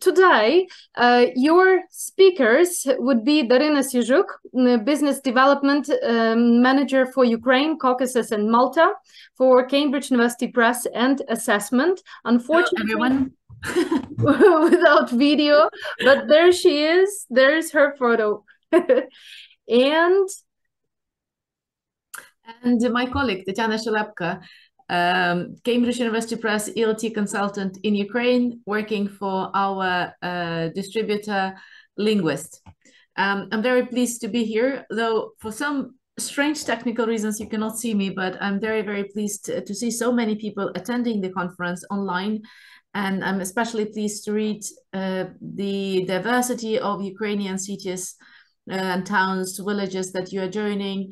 today, your speakers would be Darina Syzhuk, Business Development Manager for Ukraine, Caucasus and Malta for Cambridge University Press and Assessment. Unfortunately, everyone. without video, but there she is. There's her photo. And my colleague, Tatiana Shelapka, Cambridge University Press ELT consultant in Ukraine, working for our distributor Linguist. I'm very pleased to be here, though for some strange technical reasons you cannot see me, but I'm very, very pleased to see so many people attending the conference online. And I'm especially pleased to read the diversity of Ukrainian cities and towns, villages that you are joining.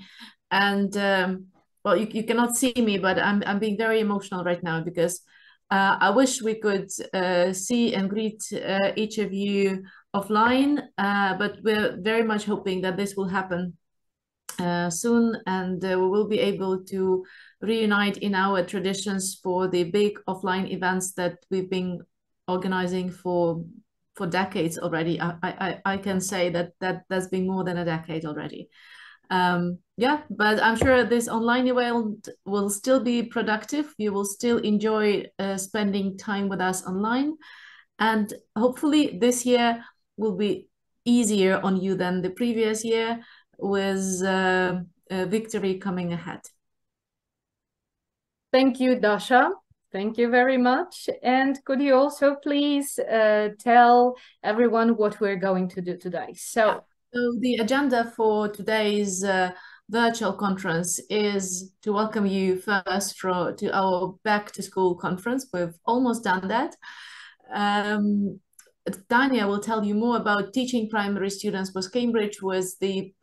And well, you cannot see me, but I'm being very emotional right now because I wish we could see and greet each of you offline, but we're very much hoping that this will happen soon, and we will be able to reunite in our traditions for the big offline events that we've been organizing for decades already. I can say that that's been more than a decade already. Yeah, but I'm sure this online event will still be productive. You will still enjoy spending time with us online, and hopefully this year will be easier on you than the previous year, with victory coming ahead. Thank you, Dasha. Thank you very much. And could you also please tell everyone what we're going to do today? So the agenda for today's virtual conference is to welcome you first to our back to school conference. We've almost done that. Tanya will tell you more about teaching primary students with Cambridge, with the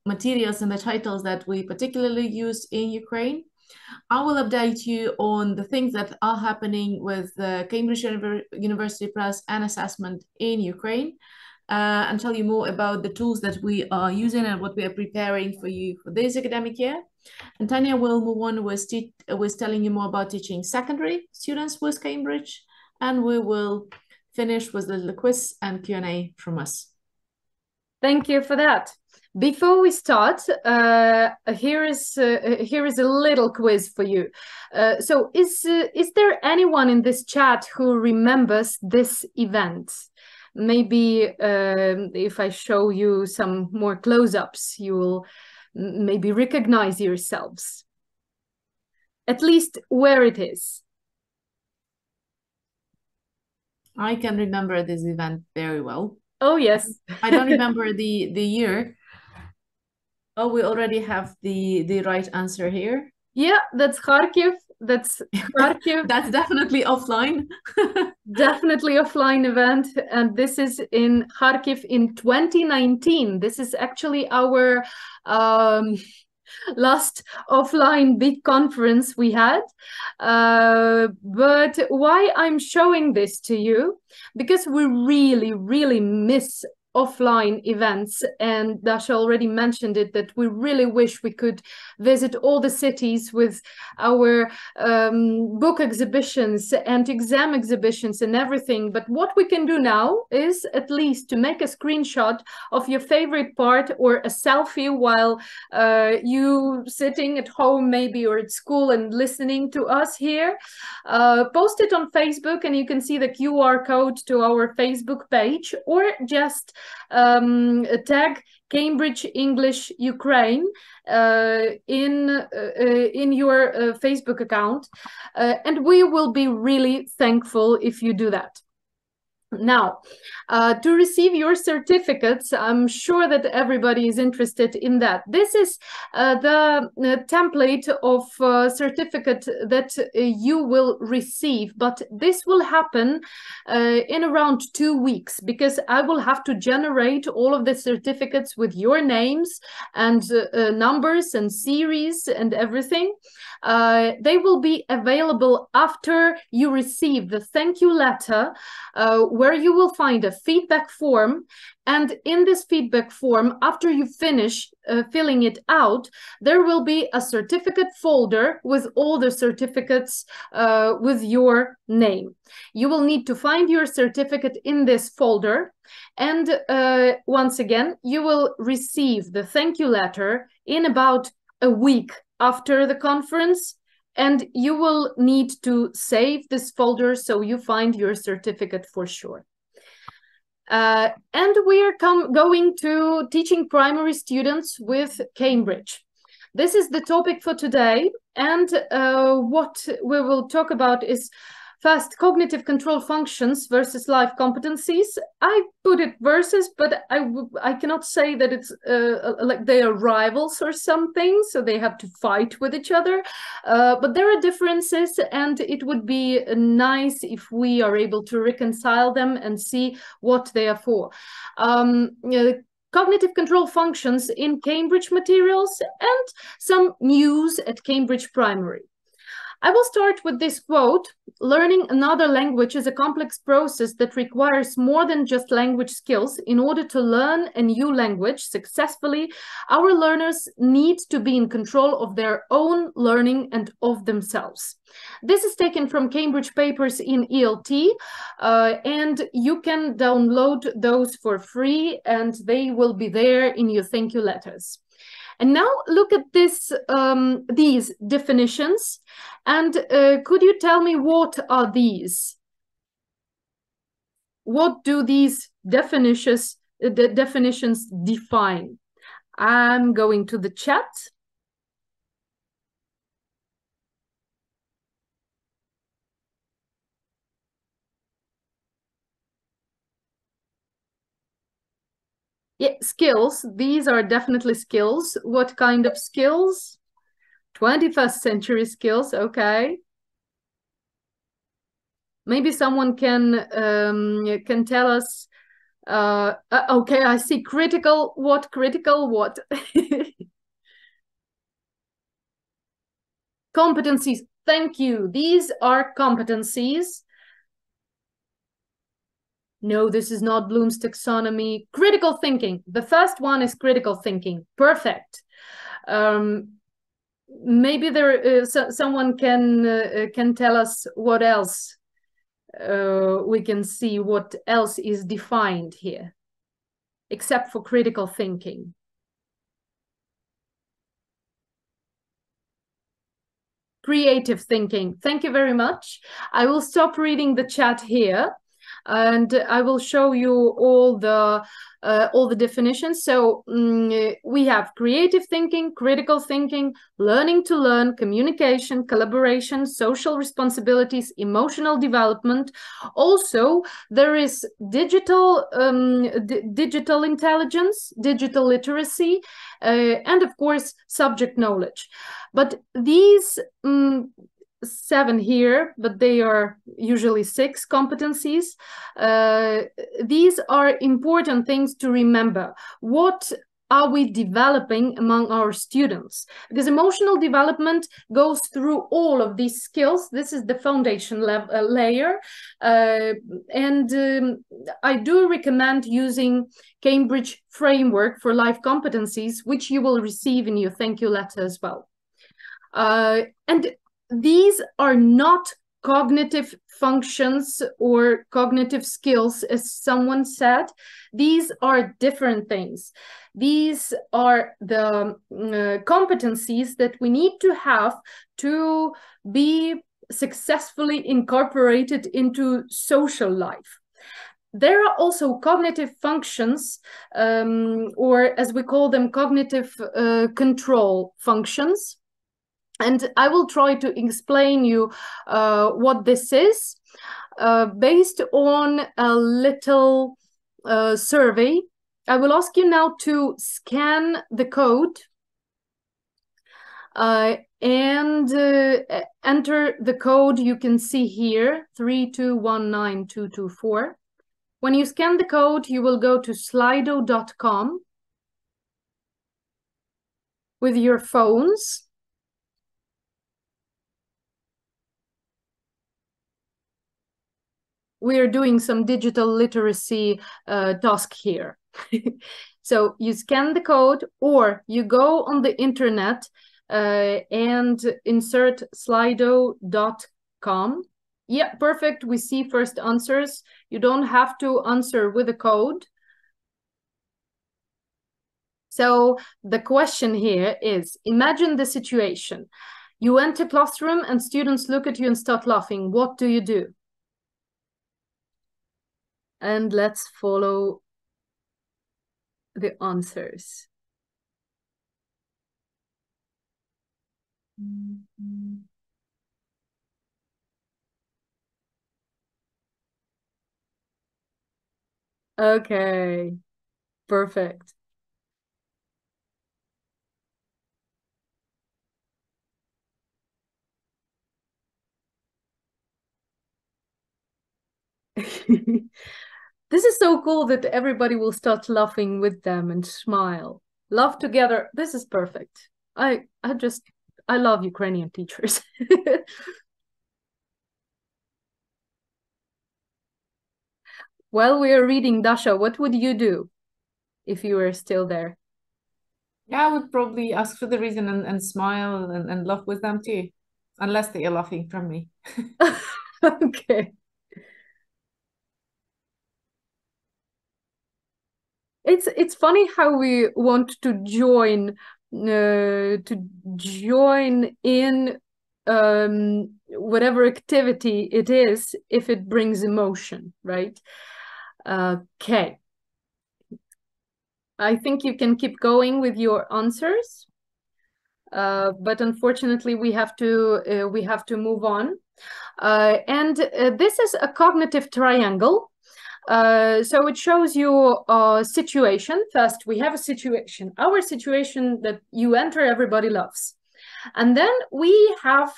materials and the titles that we particularly use in Ukraine. I will update you on the things that are happening with the Cambridge University Press and Assessment in Ukraine, and tell you more about the tools that we are using and what we are preparing for you for this academic year. And Tanya will move on with telling you more about teaching secondary students with Cambridge, and we will finish with the quiz and Q&A from us. Thank you for that. Before we start, here is a little quiz for you. So is there anyone in this chat who remembers this event? Maybe if I show you some more close-ups, you will maybe recognize yourselves. At least where it is. I can remember this event very well. Oh, yes. I don't remember the year. Oh, we already have the right answer here. Yeah, that's Kharkiv. That's Kharkiv. That's definitely offline. Definitely offline event. And this is in Kharkiv in 2019. This is actually our last offline big conference we had. But why I'm showing this to you? Because we really, really miss offline events, and Dasha already mentioned it, that we really wish we could visit all the cities with our book exhibitions and exam exhibitions and everything. But what we can do now is at least to make a screenshot of your favorite part or a selfie while you sitting at home maybe or at school and listening to us here. Post it on Facebook and you can see the QR code to our Facebook page, or just tag Cambridge English Ukraine in your Facebook account, and we will be really thankful if you do that. Now, to receive your certificates, I'm sure that everybody is interested in that. This is the template of certificate that you will receive, but this will happen in around 2 weeks, because I will have to generate all of the certificates with your names and numbers and series and everything. They will be available after you receive the thank you letter where you will find a feedback form. And in this feedback form, after you finish filling it out, there will be a certificate folder with all the certificates with your name. You will need to find your certificate in this folder. And once again, you will receive the thank you letter in about a week after the conference. And you will need to save this folder so you find your certificate for sure. And we are going to teaching primary students with Cambridge. This is the topic for today. And what we will talk about is first, cognitive control functions versus life competencies. I put it versus, but I cannot say that it's like they are rivals or something, so they have to fight with each other. But there are differences, and it would be nice if we are able to reconcile them and see what they are for. Cognitive control functions in Cambridge materials and some news at Cambridge Primary. I will start with this quote: "Learning another language is a complex process that requires more than just language skills. In order to learn a new language successfully, our learners need to be in control of their own learning and of themselves." This is taken from Cambridge papers in ELT, and you can download those for free, and they will be there in your thank you letters. And now look at this, these definitions. And could you tell me, what are these? What do these definitions define? I'm going to the chat. Yeah, skills. These are definitely skills. What kind of skills? 21st century skills, okay. Maybe someone can tell us. Okay, I see critical what, critical what. Competencies, thank you. These are competencies. No, this is not Bloom's taxonomy. Critical thinking. The first one is critical thinking. Perfect. Maybe there someone can tell us what else. We can see what else is defined here, except for critical thinking. Creative thinking. Thank you very much. I will stop reading the chat here, and I will show you all the definitions. So we have creative thinking, critical thinking, learning to learn, communication, collaboration, social responsibilities, emotional development. Also, there is digital digital intelligence, digital literacy, and of course, subject knowledge. But these 7 here, but they are usually 6 competencies. These are important things to remember. What are we developing among our students? Because emotional development goes through all of these skills. This is the foundation layer. And I do recommend using Cambridge Framework for Life Competencies, which you will receive in your thank you letter as well. And these are not cognitive functions or cognitive skills, as someone said. These are different things. These are the competencies that we need to have to be successfully incorporated into social life. There are also cognitive functions, or as we call them, cognitive control functions. And I will try to explain you what this is based on a little survey. I will ask you now to scan the code and enter the code you can see here, 3219224. When you scan the code, you will go to slido.com with your phones. we are doing some digital literacy task here. So you scan the code, or you go on the internet and insert slido.com. Yeah, perfect. We see first answers. You don't have to answer with a code. So the question here is, imagine the situation. You enter classroom and students look at you and start laughing. What do you do? And let's follow the answers. Okay, perfect. This is so cool that everybody will start laughing with them and smile. Laugh together. This is perfect. I love Ukrainian teachers. While we are reading, Dasha, what would you do if you were still there? Yeah, I would probably ask for the reason and smile and laugh with them too, unless they are laughing from me. Okay. It's funny how we want to join in whatever activity it is if it brings emotion, right? Okay. I think you can keep going with your answers, but unfortunately we have to move on. And this is a cognitive triangle. So it shows you a situation. First, we have a situation. Our situation that you enter, everybody loves. And then we have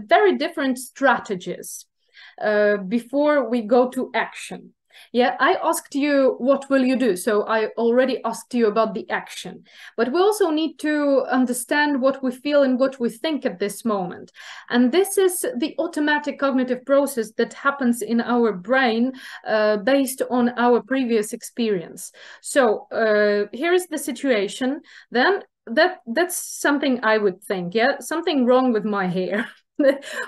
very different strategies before we go to action. Yeah, I asked you, what will you do? So I already asked you about the action, but we also need to understand what we feel and what we think at this moment. And this is the automatic cognitive process that happens in our brain based on our previous experience. So here is the situation. Then that's something I would think, yeah, something wrong with my hair.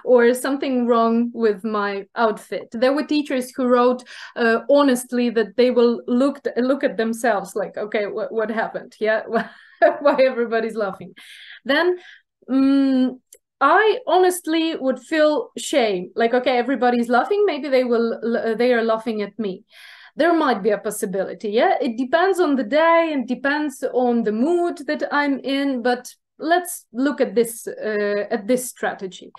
Or something wrong with my outfit. There were teachers who wrote honestly that they will look at themselves like, okay, what happened? Yeah, why everybody's laughing? Then I honestly would feel shame. Like, okay, everybody's laughing. Maybe they are laughing at me. There might be a possibility. Yeah, it depends on the day and depends on the mood that I'm in. But let's look at this strategy.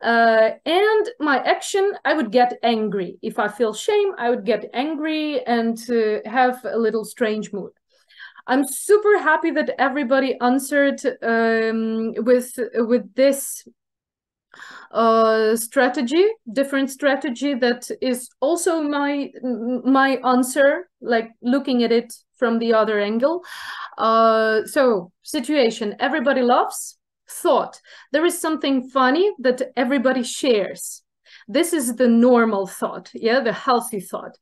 And my action, I would get angry. If I feel shame, I would get angry and have a little strange mood. I'm super happy that everybody answered with this strategy, different strategy that is also my answer, like looking at it from the other angle. So situation, everybody loves. Thought, there is something funny that everybody shares. This is the normal thought, yeah, the healthy thought.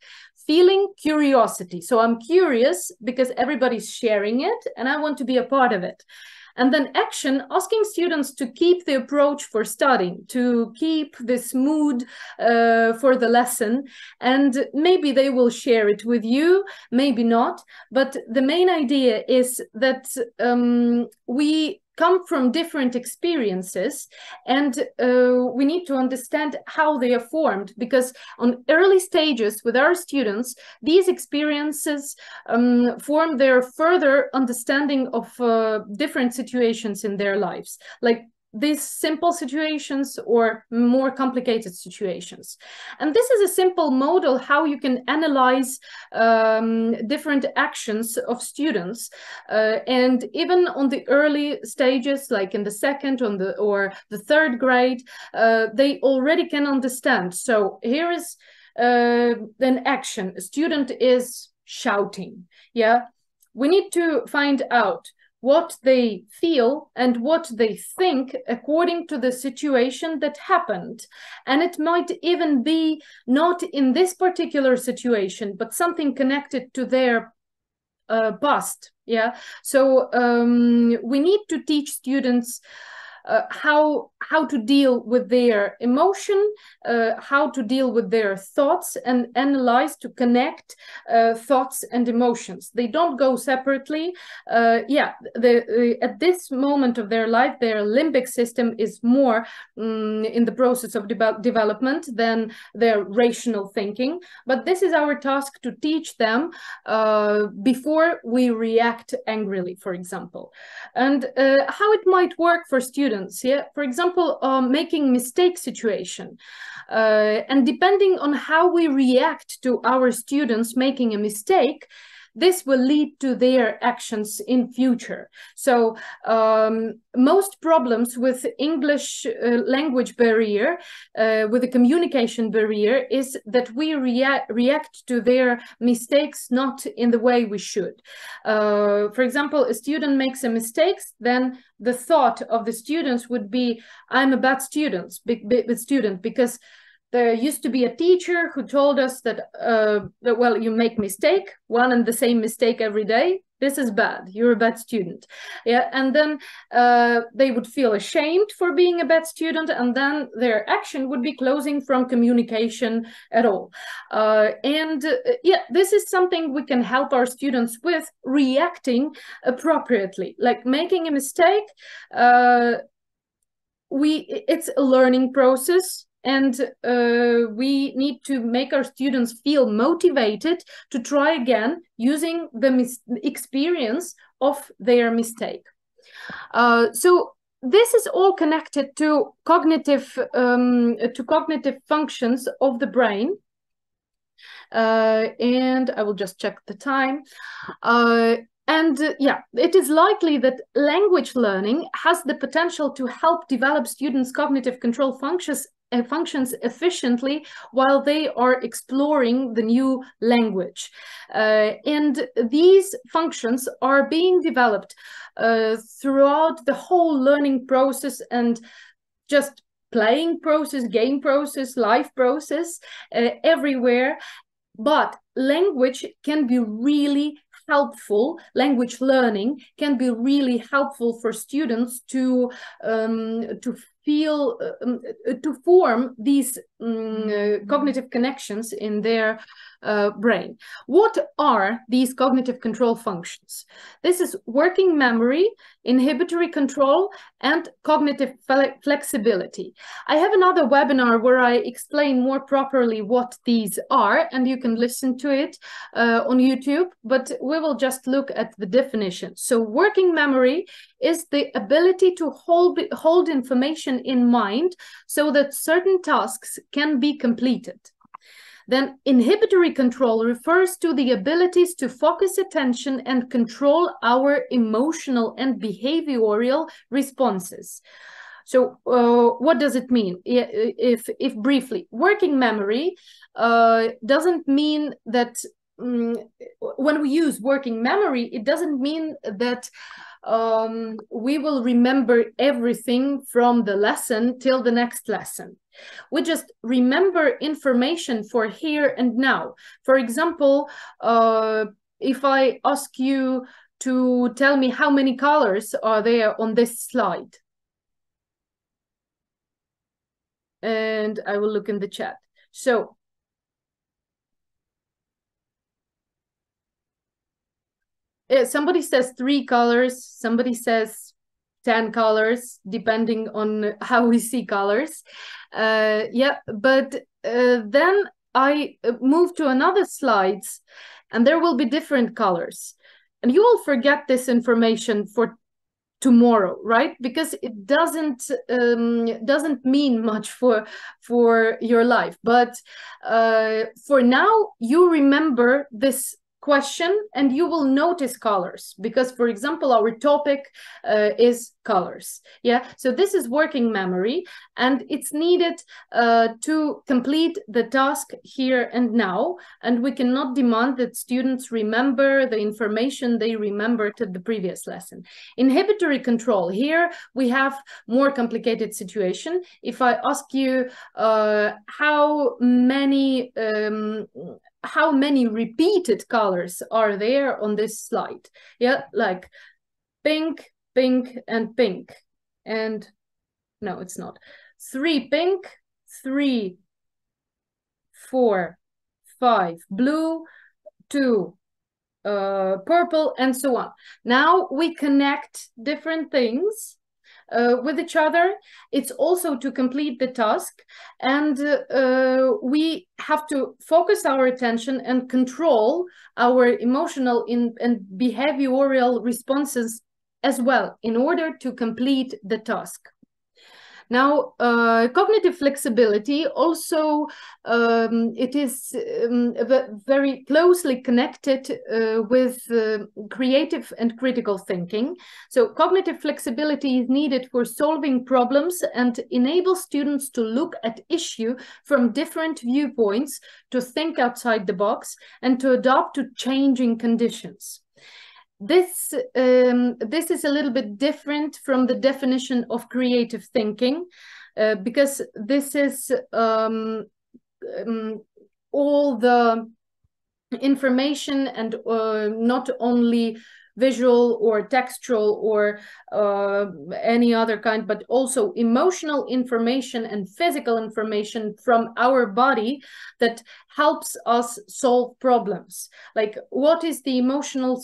Feeling curiosity. So I'm curious because everybody's sharing it and I want to be a part of it. And then action, asking students to keep the approach for studying, to keep this mood for the lesson. And maybe they will share it with you, maybe not. But the main idea is that we come from different experiences and we need to understand how they are formed, because on early stages with our students, these experiences form their further understanding of different situations in their lives, like these simple situations or more complicated situations. And this is a simple model how you can analyze different actions of students. And even on the early stages, like in the second or the third grade, they already can understand. So here is an action. A student is shouting. Yeah, we need to find out what they feel and what they think according to the situation that happened. And it might even be not in this particular situation, but something connected to their past. Yeah. So we need to teach students how to deal with their emotion, how to deal with their thoughts, and analyze to connect thoughts and emotions. They don't go separately. At this moment of their life, their limbic system is more in the process of development than their rational thinking. But this is our task, to teach them before we react angrily, for example. And how it might work for students. Yeah, for example, making mistake situation, and depending on how we react to our students making a mistake, this will lead to their actions in future. So most problems with English language barrier, with the communication barrier, is that we react to their mistakes not in the way we should. For example, a student makes a mistake, then the thought of the students would be, I'm a bad student because there used to be a teacher who told us that, well, you make mistake, one and the same mistake every day. This is bad. You're a bad student. Yeah, and then they would feel ashamed for being a bad student, and then their action would be closing from communication at all. Yeah, this is something we can help our students with, reacting appropriately, like making a mistake. It's a learning process. And we need to make our students feel motivated to try again using the experience of their mistake. So this is all connected to cognitive functions of the brain. And I will just check the time. Yeah, it is likely that language learning has the potential to help develop students' cognitive control functions efficiently while they are exploring the new language. And these functions are being developed throughout the whole learning process, and just playing process, game process, life process, everywhere. But language can be really helpful. Language learning can be really helpful for students to feel, to form these cognitive connections in their brain. What are these cognitive control functions? This is working memory, inhibitory control, and cognitive flexibility. I have another webinar where I explain more properly what these are, and you can listen to it on YouTube, but we will just look at the definition. So working memory is the ability to hold information in mind so that certain tasks can be completed. Then inhibitory control refers to the abilities to focus attention and control our emotional and behavioral responses. So what does it mean? If briefly, working memory doesn't mean that when we use working memory, it doesn't mean that we will remember everything from the lesson till the next lesson. We just remember information for here and now. For example, if I ask you to tell me how many colors are there on this slide, and I will look in the chat. So somebody says 3 colors, somebody says 10 colors, depending on how we see colors. Yeah, but then I move to another slides, and there will be different colors. And you will forget this information for tomorrow, right? Because it doesn't mean much for your life. But for now, you remember this question and you will notice colors because, for example, our topic is colors. Yeah, so this is working memory and it's needed to complete the task here and now, and we cannot demand that students remember the information they remembered at the previous lesson. Inhibitory control, here we have more complicated situation. If I ask you how many repeated colors are there on this slide, yeah, like pink, pink, and pink, and no, it's not. 3 pink, 3, 4, 5 blue, 2 purple, and so on. Now we connect different things with each other. It's also to complete the task, and we have to focus our attention and control our emotional and behavioral responses as well in order to complete the task. Now, cognitive flexibility also, it is very closely connected with creative and critical thinking. So cognitive flexibility is needed for solving problems and enables students to look at issue from different viewpoints, to think outside the box, and to adapt to changing conditions. This is a little bit different from the definition of creative thinking, because this is all the information and not only visual or textual or any other kind, but also emotional information and physical information from our body that helps us solve problems. Like, what is the emotional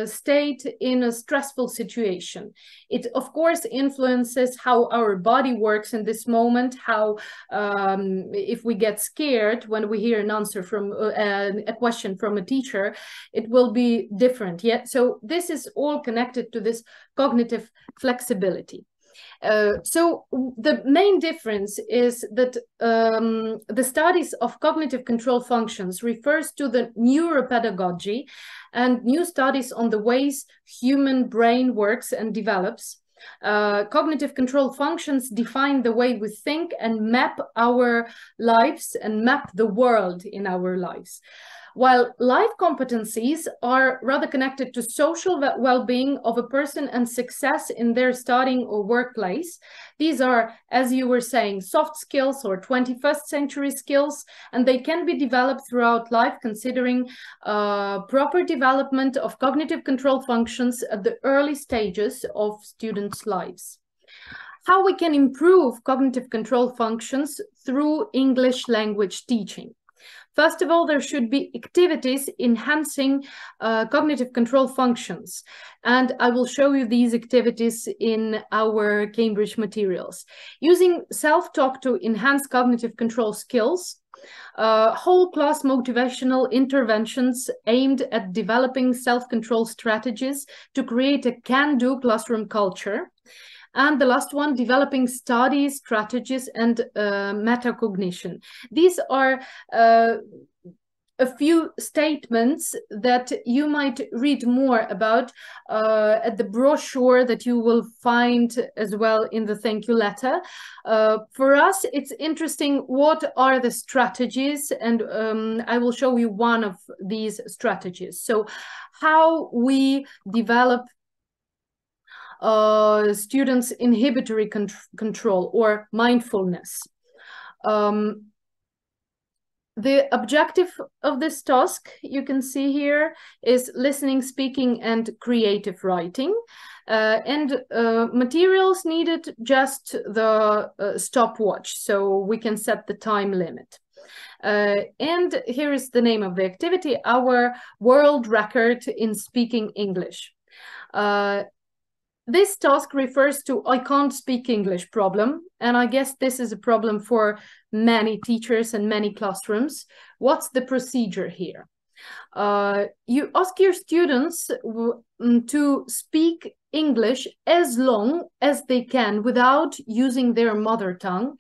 state in a stressful situation? It, of course, influences how our body works in this moment, how if we get scared when we hear an answer from a question from a teacher, it will be different. Yeah, so this is all connected to this cognitive flexibility. So the main difference is that the studies of cognitive control functions refers to the neuropedagogy and new studies on the ways human brain works and develops. Cognitive control functions define the way we think and map our lives and map the world in our lives. While life competencies are rather connected to social well-being of a person and success in their studying or workplace, these are, as you were saying, soft skills or 21st century skills, and they can be developed throughout life, considering proper development of cognitive control functions at the early stages of students' lives. How we can improve cognitive control functions through English language teaching. First of all, there should be activities enhancing cognitive control functions. And I will show you these activities in our Cambridge materials. Using self-talk to enhance cognitive control skills, whole class motivational interventions aimed at developing self-control strategies to create a can-do classroom culture. And the last one, developing study strategies and metacognition. These are a few statements that you might read more about at the brochure that you will find as well in the thank you letter. For us, it's interesting what are the strategies, and I will show you one of these strategies. So how we develop students' inhibitory control or mindfulness. The objective of this task, you can see here, is listening, speaking, and creative writing. And materials needed just the stopwatch, so we can set the time limit. And here is the name of the activity, our world record in speaking English. This task refers to I can't speak English problem, and I guess this is a problem for many teachers and many classrooms. What's the procedure here? You ask your students to speak English as long as they can without using their mother tongue.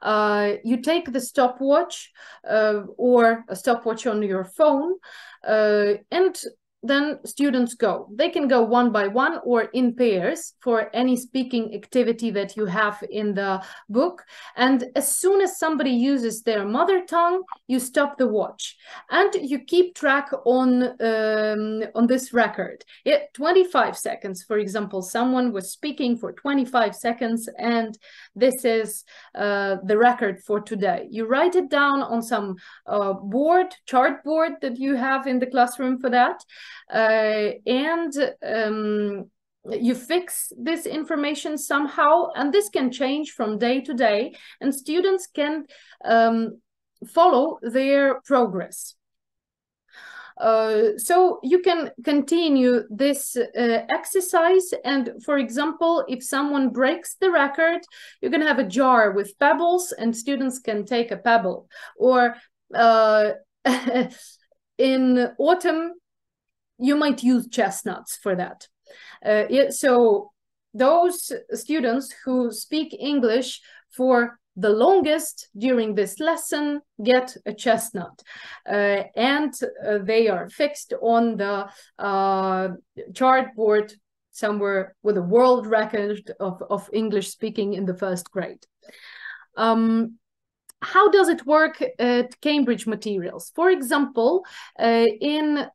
You take the stopwatch or a stopwatch on your phone, and then students go. They can go one by one or in pairs for any speaking activity that you have in the book. And as soon as somebody uses their mother tongue, you stop the watch and you keep track on this record. 25 seconds, for example, someone was speaking for 25 seconds and this is the record for today. You write it down on some chartboard that you have in the classroom for that. And you fix this information somehow, and this can change from day to day, and students can follow their progress. So you can continue this exercise, and for example, if someone breaks the record, you can have a jar with pebbles and students can take a pebble. Or in autumn, you might use chestnuts for that. So those students who speak English for the longest during this lesson get a chestnut, and they are fixed on the chartboard somewhere with a world record of English speaking in the first grade. How does it work at Cambridge Materials? For example, in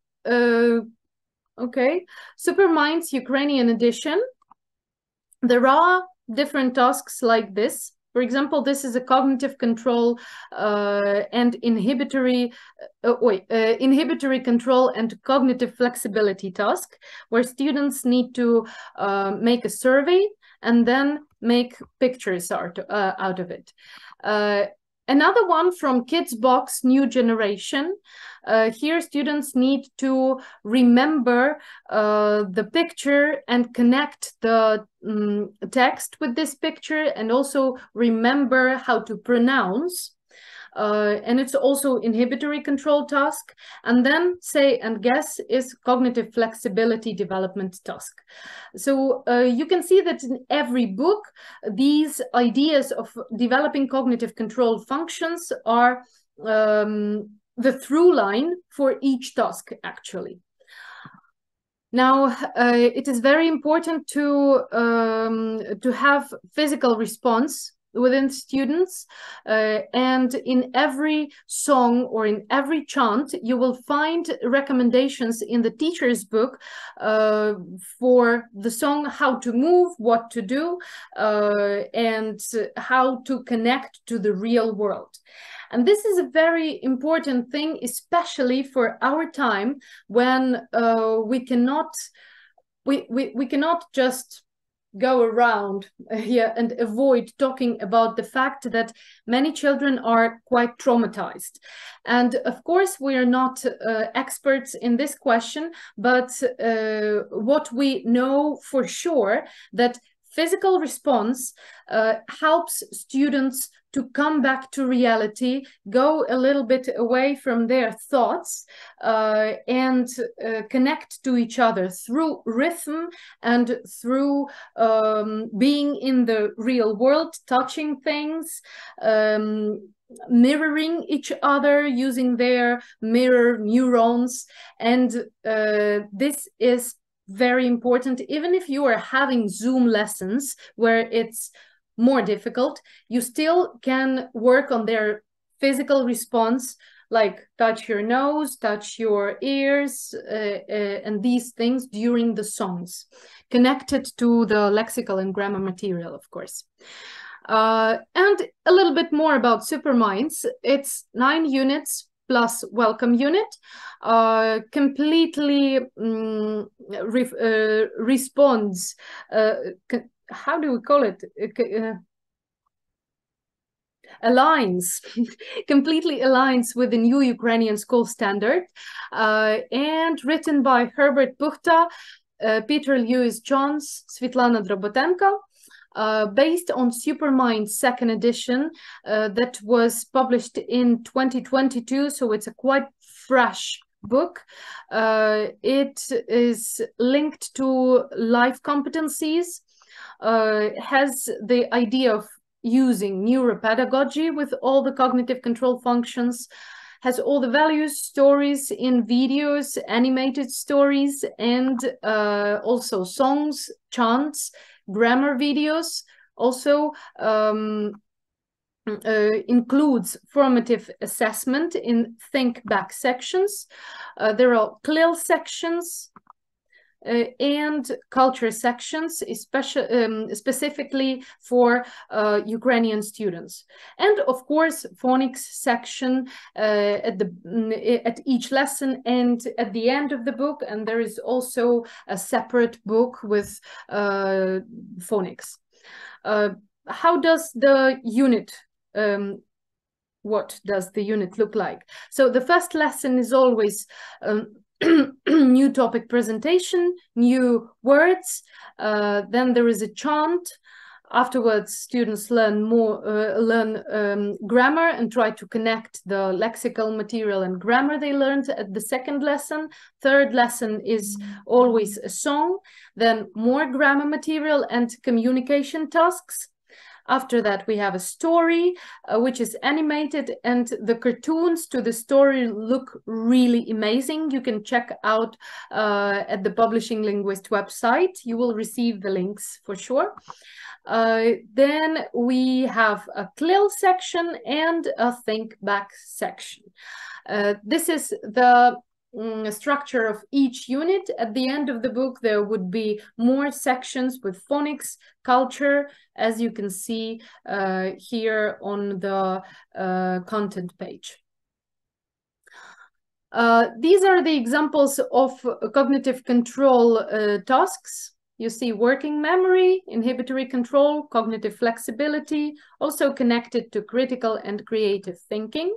Superminds Ukrainian edition, there are different tasks like this. For example, this is a cognitive control and inhibitory control and cognitive flexibility task, where students need to make a survey and then make pictures out of it. Another one from Kids Box New Generation. Here students need to remember the picture and connect the text with this picture, and also remember how to pronounce. And it's also inhibitory control task. And then say and guess is cognitive flexibility development task. So you can see that in every book, these ideas of developing cognitive control functions are the through line for each task, actually. Now, it is very important to have physical response within students, and in every song or in every chant you will find recommendations in the teacher's book for the song, how to move, what to do, and how to connect to the real world. And this is a very important thing, especially for our time when we cannot just go around here and avoid talking about the fact that many children are quite traumatized. And of course, we are not experts in this question, but what we know for sure, that physical response helps students to come back to reality, go a little bit away from their thoughts, and connect to each other through rhythm and through being in the real world, touching things, mirroring each other using their mirror neurons. And this is very important. Even if you are having Zoom lessons where it's more difficult, you still can work on their physical response, like touch your nose, touch your ears, and these things during the songs, connected to the lexical and grammar material, of course. And a little bit more about Superminds. It's 9 units plus welcome unit, completely responds, how do we call it? Aligns, completely aligns with the new Ukrainian school standard, and written by Herbert Buchta, Peter Lewis Jones, Svetlana Drobotenko, based on Superminds second edition that was published in 2022, so it's a quite fresh book. It is linked to life competencies, has the idea of using neuropedagogy with all the cognitive control functions, has all the values, stories in videos, animated stories, and also songs, chants, grammar videos. Also includes formative assessment in think back sections. There are CLIL sections, and culture sections, especially specifically for Ukrainian students, and of course phonics section at each lesson and at the end of the book. And there is also a separate book with phonics. How does the unit? What does the unit look like? So the first lesson is always new topic presentation, new words, then there is a chant. Afterwards, students learn grammar and try to connect the lexical material and grammar they learned at the second lesson. Third lesson is always a song, then more grammar material and communication tasks. After that, we have a story, which is animated, and the cartoons to the story look really amazing. You can check out at the Publishing Linguist website. You will receive the links for sure. Then we have a CLIL section and a think back section. This is the structure of each unit. At the end of the book, there would be more sections with phonics, culture, as you can see here on the content page. These are the examples of cognitive control tasks. You see working memory, inhibitory control, cognitive flexibility, also connected to critical and creative thinking.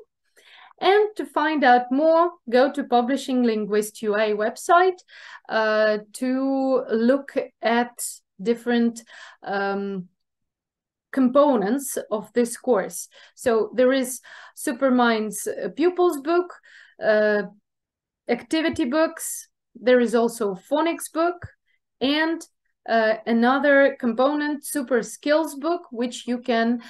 And to find out more, go to Publishing Linguist UA website to look at different components of this course. So there is Superminds pupils book, activity books, there is also phonics book, and another component, super skills book, which you can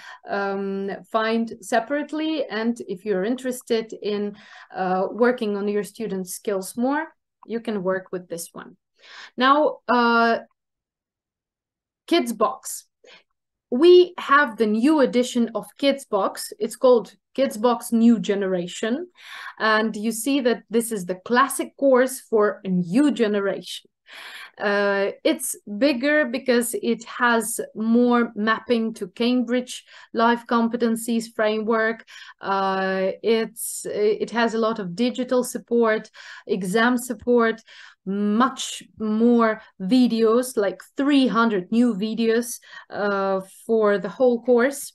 find separately. And if you're interested in working on your students' skills more, you can work with this one. Now, Kids Box. We have the new edition of Kids Box. It's called Kids Box New Generation. And you see that this is the classic course for a new generation. It's bigger because it has more mapping to Cambridge Life Competencies framework. It has a lot of digital support, exam support, much more videos, like 300 new videos for the whole course.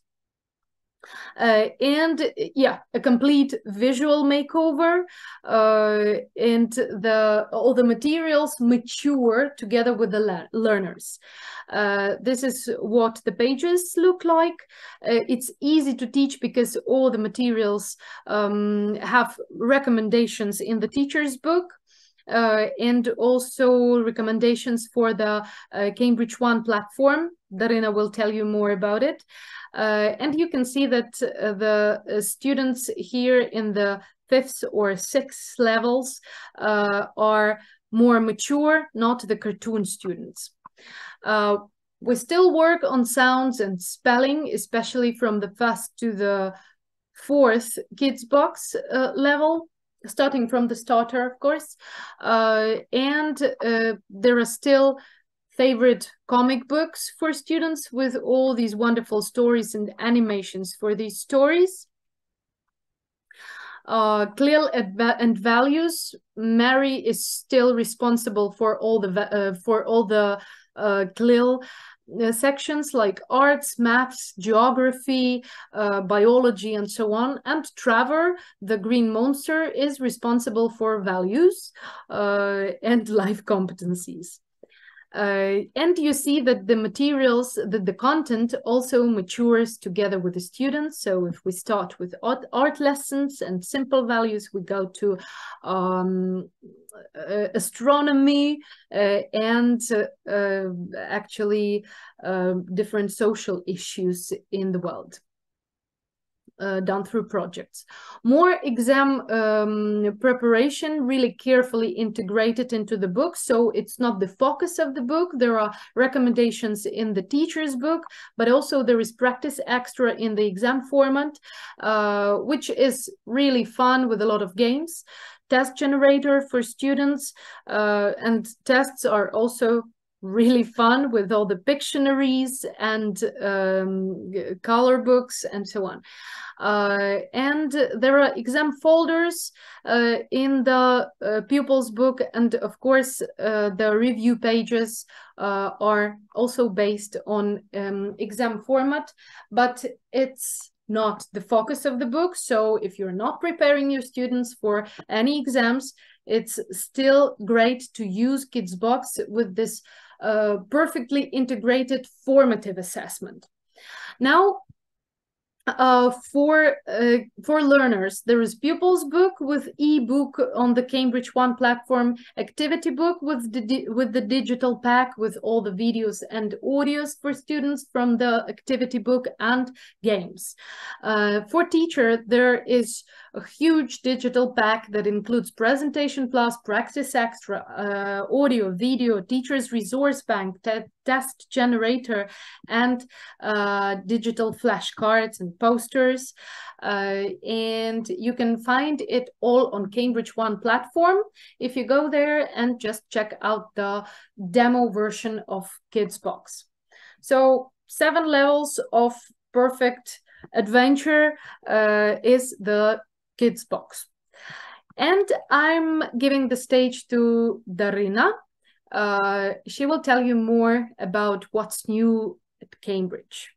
And yeah, a complete visual makeover, and all the materials mature together with the learners. This is what the pages look like. It's easy to teach because all the materials have recommendations in the teacher's book. And also recommendations for the Cambridge One platform. Darina will tell you more about it. And you can see that the students here in the 5th or 6th levels are more mature, not the cartoon students. We still work on sounds and spelling, especially from the 1st to the 4th Kids Box level, starting from the starter, of course. And there are still favorite comic books for students with all these wonderful stories and animations for these stories. CLIL and values. Mary is still responsible for all the CLIL sections like arts, maths, geography, biology, and so on. And Trevor, the green monster, is responsible for values and life competencies. And you see that the materials, the content also matures together with the students. So if we start with art lessons and simple values, we go to astronomy and actually different social issues in the world. Done through projects. More exam preparation, really carefully integrated into the book. So it's not the focus of the book. There are recommendations in the teacher's book, but also there is practice extra in the exam format, which is really fun with a lot of games. Test generator for students, and tests are also really fun with all the Pictionaries and color books and so on. And there are exam folders in the pupils book, and of course the review pages are also based on exam format, but it's not the focus of the book. So if you're not preparing your students for any exams, it's still great to use Kidsbox with this perfectly integrated formative assessment. Now, for learners, there is pupils book with ebook on the Cambridge One platform, activity book with the digital pack with all the videos and audios for students from the activity book, and games. For teacher, there is a huge digital pack that includes presentation plus, practice extra, audio, video, teacher's resource bank, test generator, and digital flashcards and posters. And you can find it all on Cambridge One platform if you go there and just check out the demo version of Kidsbox. So 7 levels of perfect adventure is the Kidsbox. And I'm giving the stage to Darina. She will tell you more about what's new at Cambridge.